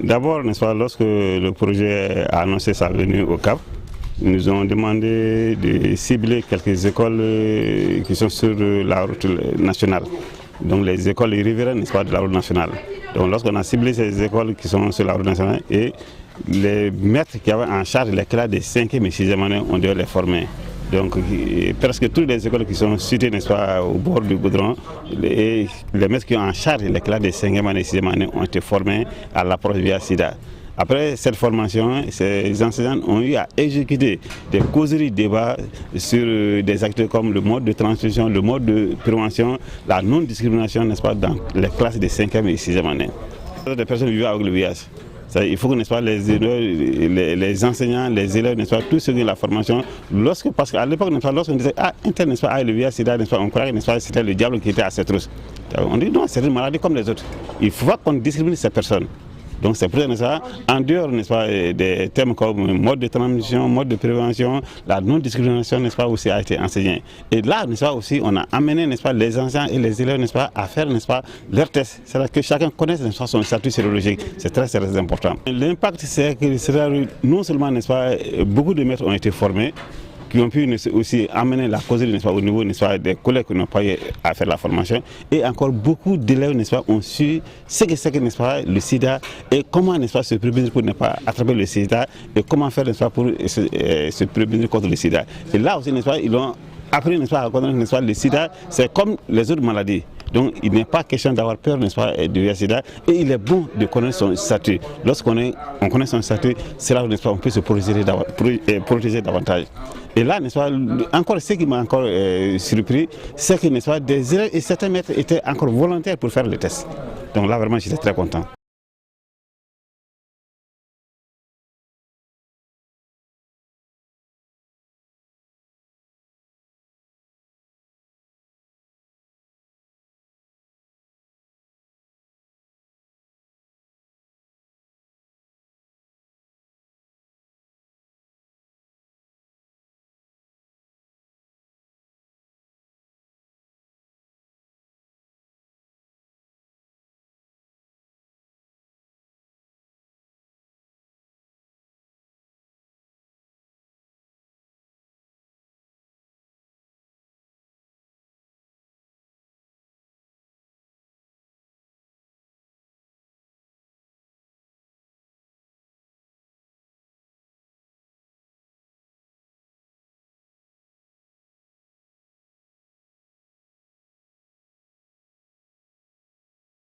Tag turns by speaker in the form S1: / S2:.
S1: D'abord, n'est-ce pas, lorsque le projet a annoncé sa venue au Cap, ils nous ont demandé de cibler quelques écoles qui sont sur la route nationale. Donc les écoles riveraines, n'est-ce pas, de la route nationale. Donc lorsqu'on a ciblé ces écoles qui sont sur la route nationale, et les maîtres qui avaient en charge les classes des 5e et 6e années, on devait les former. Donc presque toutes les écoles qui sont situées, n'est-ce pas, au bord du goudron, les maîtres qui ont en charge les classes des 5e année et 6e année ont été formés à l'approche via SIDA. Après cette formation, ces enseignants ont eu à exécuter des causeries débats sur des actes comme le mode de transmission, le mode de prévention, la non-discrimination, n'est-ce pas, dans les classes des 5e et 6e année. Des personnes vivant avec le VIH. Il faut que, n'est-ce pas, les enseignants, les élèves, n'est-ce pas, tous ceux qui ont la formation, parce qu'à l'époque, lorsqu'on disait un tel, n'est-ce pas, le VIH, SIDA, n'est-ce pas, on croyait, n'est-ce pas, c'était le diable qui était à ses trousses. On dit non, c'est une maladie comme les autres. Il faut pas qu'on discrimine ces personnes. Donc c'est pour ça, n'est-ce pas, en dehors, n'est-ce pas, des thèmes comme mode de transmission, mode de prévention, la non-discrimination, n'est-ce pas, aussi a été enseigné. Et là, n'est-ce pas, aussi, on a amené, n'est-ce pas, les enseignants et les élèves, n'est-ce pas, à faire, n'est-ce pas, leurs tests. C'est-à-dire que chacun connaisse, n'est-ce pas, son statut sérologique. C'est très important. L'impact, c'est que non seulement, n'est-ce pas, beaucoup de maîtres ont été formés, qui ont pu aussi amener la causerie, n'est-ce pas, au niveau, n'est-ce pas, des collègues qui n'ont pas eu à faire la formation. Et encore beaucoup d'élèves, n'est-ce pas, ont su ce que c'est que, n'est-ce pas, le sida et comment, n'est-ce pas, se prévenir pour ne pas attraper le sida et comment faire, n'est-ce pas, pour se prévenir contre le sida. Et là aussi, n'est-ce pas, ils ont appris, n'est-ce pas, à connaître, n'est-ce pas, le sida, c'est comme les autres maladies. Donc il n'est pas question d'avoir peur, n'est-ce pas, du sida, et il est bon de connaître son statut. Lorsqu'on connaît son statut, c'est là où, n'est-ce pas, on peut se protéger davantage. Et là, n'est-ce pas, encore ce qui m'a encore surpris, c'est que, n'est-ce pas, des élèves et certains maîtres étaient encore volontaires pour faire le test. Donc là, vraiment, j'étais très content.